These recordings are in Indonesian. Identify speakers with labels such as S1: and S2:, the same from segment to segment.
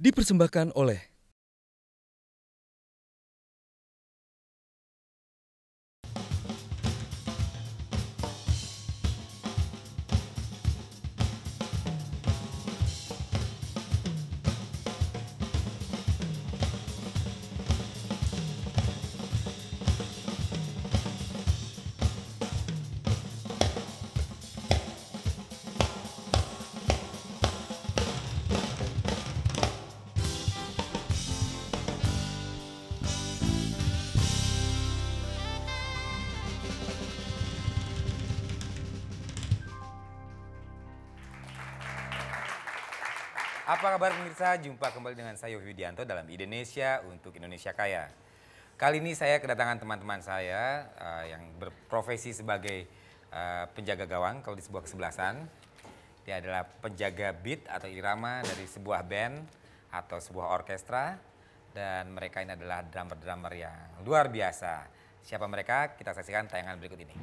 S1: Dipersembahkan oleh
S2: Apa kabar pemirsa? Jumpa kembali dengan saya Yofi Widianto dalam Indonesia untuk Indonesia Kaya. Kali ini saya kedatangan teman-teman saya yang berprofesi sebagai penjaga gawang kalau di sebuah kesebelasan. Dia adalah penjaga beat atau irama dari sebuah band atau sebuah orkestra. Dan mereka ini adalah drummer-drummer yang luar biasa. Siapa mereka? Kita saksikan tayangan berikut ini.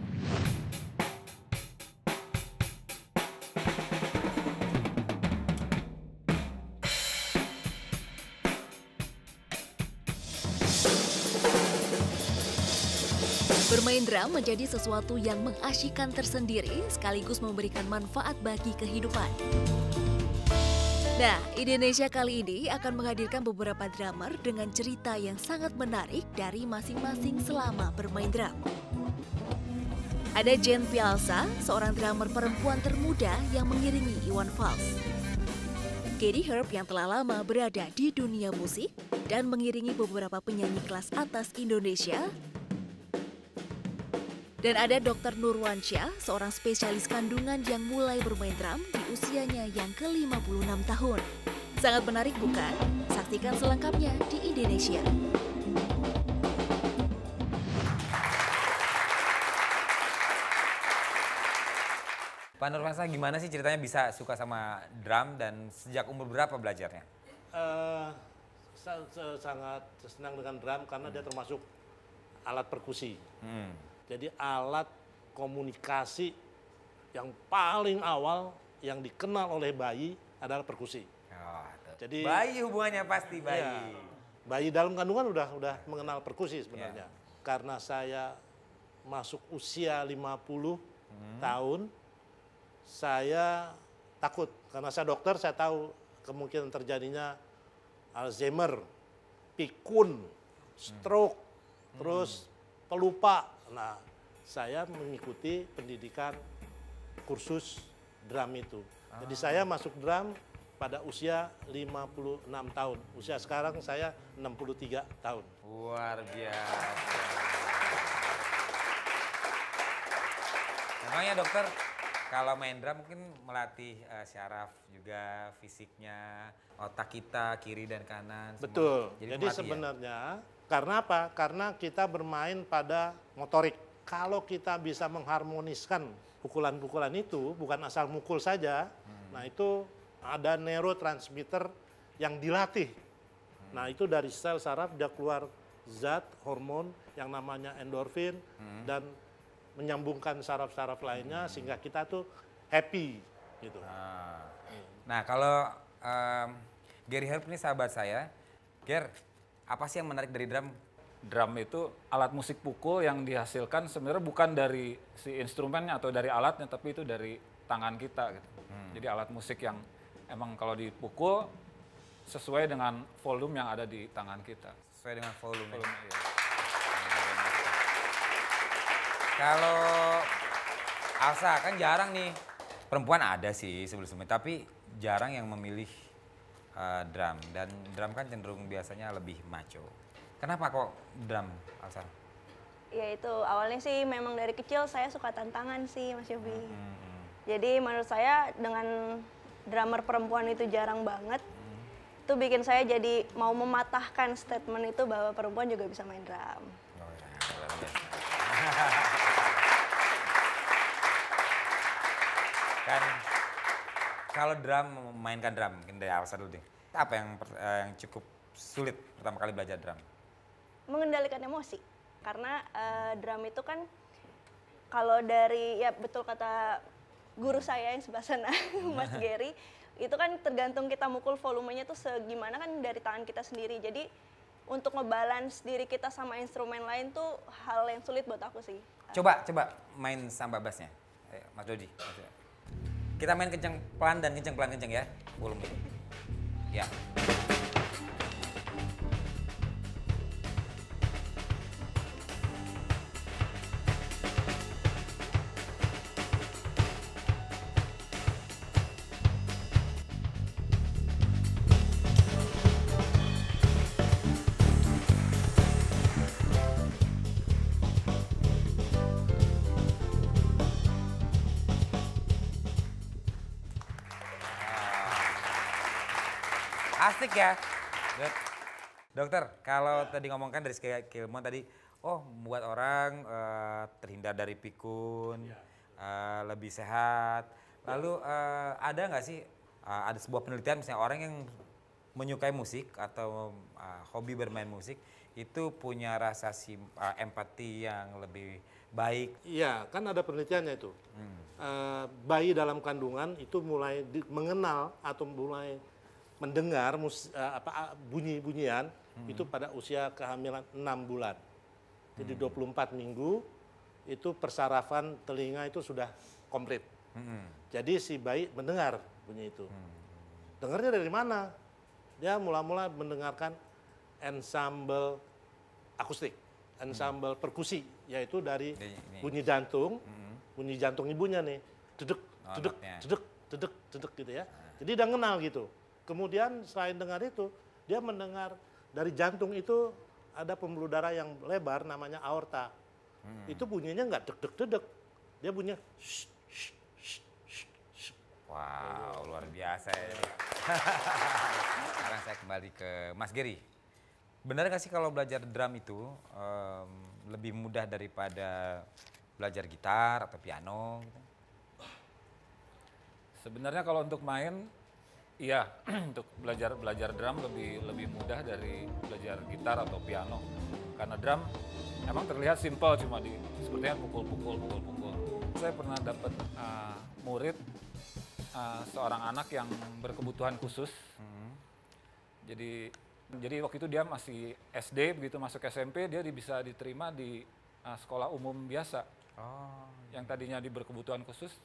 S3: Bermain drum menjadi sesuatu yang mengasyikkan tersendiri sekaligus memberikan manfaat bagi kehidupan. Nah, Indonesia kali ini akan menghadirkan beberapa drummer dengan cerita yang sangat menarik dari masing-masing selama bermain drum. Ada Jen Pialsa, seorang drummer perempuan termuda yang mengiringi Iwan Fals. Katie Herb yang telah lama berada di dunia musik dan mengiringi beberapa penyanyi kelas atas Indonesia. Dan ada Dr. Nurwansyah, seorang spesialis kandungan yang mulai bermain drum di usianya yang ke-56 tahun. Sangat menarik bukan? Saksikan selengkapnya di Indonesia.
S2: Pak Nurwansyah, gimana sih ceritanya bisa suka sama drum dan sejak umur berapa belajarnya?
S4: Saya sangat senang dengan drum karena dia termasuk alat perkusi. Jadi alat komunikasi yang paling awal yang dikenal oleh bayi adalah perkusi.
S2: Oh,
S4: jadi
S2: bayi hubungannya pasti bayi.
S4: Ya, bayi dalam kandungan udah mengenal perkusi sebenarnya. Karena saya masuk usia 50 tahun, saya takut karena saya dokter, saya tahu kemungkinan terjadinya Alzheimer, pikun, stroke, terus pelupa. Nah, saya mengikuti pendidikan kursus drum itu. Jadi saya masuk drum pada usia 56 tahun. Usia sekarang saya 63 tahun.
S2: Luar biasa. Memangnya dokter, kalau main drum mungkin melatih syaraf juga, fisiknya, otak kita, kiri dan kanan.
S4: Betul.
S2: Semua.
S4: Jadi sebenarnya karena apa? Karena kita bermain pada motorik. Kalau kita bisa mengharmoniskan pukulan-pukulan itu, bukan asal mukul saja, nah itu ada neurotransmitter yang dilatih. Nah itu dari sel saraf dia keluar zat, hormon yang namanya endorfin dan menyambungkan saraf-saraf lainnya sehingga kita tuh happy gitu.
S2: Nah kalau Gary Herb ini sahabat saya, Ger, apa sih yang menarik dari drum?
S5: Drum itu alat musik pukul yang dihasilkan sebenarnya bukan dari si instrumennya atau dari alatnya, tapi itu dari tangan kita gitu. Jadi alat musik yang emang kalau dipukul sesuai dengan volume yang ada di tangan kita.
S2: Sesuai dengan volume.
S5: Iya.
S2: Kalau Alsa kan jarang nih, perempuan ada sih sebelum-sebelumnya, tapi jarang yang memilih drum. Dan drum kan cenderung biasanya lebih macho. Kenapa kok drum, Alsa?
S6: Ya itu awalnya sih memang dari kecil saya suka tantangan sih Mas Yofi. Jadi menurut saya dengan drummer perempuan itu jarang banget. Itu bikin saya jadi mau mematahkan statement itu bahwa perempuan juga bisa main drum.
S2: Oh ya, luar biasa. Kan kalau drum, memainkan drum, mungkin dari Alsa dulu deh. Apa yang cukup sulit pertama kali belajar drum?
S6: Mengendalikan emosi. Karena drum itu kan kalau dari, ya betul kata guru saya yang sebelah sana, Mas Gary, itu kan tergantung kita mukul volumenya tuh segimana kan dari tangan kita sendiri. Jadi untuk ngebalance diri kita sama instrumen lain tuh hal yang sulit buat aku sih.
S2: Coba main samba bassnya. Ayo, Mas Dodi. Kita main kenceng pelan dan kenceng pelan kenceng ya. Volume. Ya. Asik ya. Dokter, kalau tadi ngomongkan dari segi keilmuan tadi, membuat orang terhindar dari pikun, lebih sehat. Lalu ada nggak sih ada sebuah penelitian misalnya orang yang menyukai musik atau hobi bermain musik itu punya rasa empati yang lebih baik?
S4: Iya, kan ada penelitiannya itu. Bayi dalam kandungan itu mulai mengenal atau mulai mendengar bunyi-bunyian itu pada usia kehamilan 6 bulan. Jadi 24 minggu itu persarafan telinga itu sudah komplit. Jadi si bayi mendengar bunyi itu. Dengarnya dari mana? Dia mula-mula mendengarkan ensemble akustik, ensemble perkusi, yaitu dari bunyi jantung, bunyi jantung ibunya nih, dedek, dedek, dedek, dedek, dedek gitu ya. Jadi dia kenal gitu. Kemudian selain dengar itu, dia mendengar dari jantung itu ada pembuluh darah yang lebar namanya aorta. Itu bunyinya nggak deg-deg-dedeg, dia bunyinya shh, shh, shh, shh, shh.
S2: Wow, luar biasa ya. Sekarang saya kembali ke Mas Geri. Benar nggak sih kalau belajar drum itu lebih mudah daripada belajar gitar atau piano? Gitu?
S5: Sebenarnya kalau untuk main, iya, untuk belajar drum lebih mudah dari belajar gitar atau piano. Karena drum emang terlihat simpel, cuma sepertinya pukul. Saya pernah dapat murid seorang anak yang berkebutuhan khusus. Jadi waktu itu dia masih SD, begitu masuk SMP dia bisa diterima di sekolah umum biasa. Yang tadinya di berkebutuhan khusus,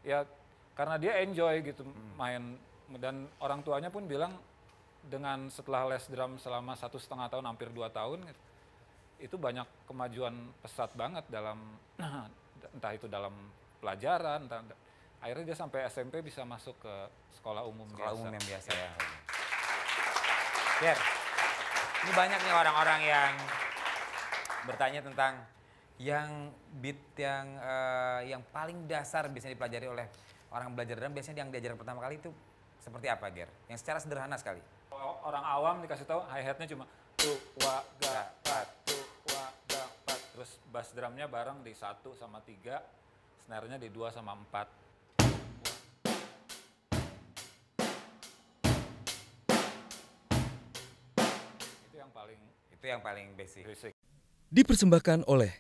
S5: ya karena dia enjoy gitu main. Dan orang tuanya pun bilang dengan setelah les drum selama 1,5 tahun, hampir 2 tahun, itu banyak kemajuan pesat banget dalam, entah itu dalam pelajaran, akhirnya dia sampai SMP bisa masuk ke sekolah umum
S2: yang biasa ya. Ger, ini banyak nih orang-orang yang bertanya tentang yang beat yang paling dasar biasanya dipelajari oleh orang belajar drum, biasanya yang diajar pertama kali itu seperti apa, Ger? Yang secara sederhana sekali.
S5: Orang awam dikasih tahu hi-hatnya cuma tu wa ga pa, tu wa ga pa. Terus bass drumnya bareng di 1 sama 3, snare-nya di 2 sama 4. Itu yang paling
S2: basic.
S1: Dipersembahkan oleh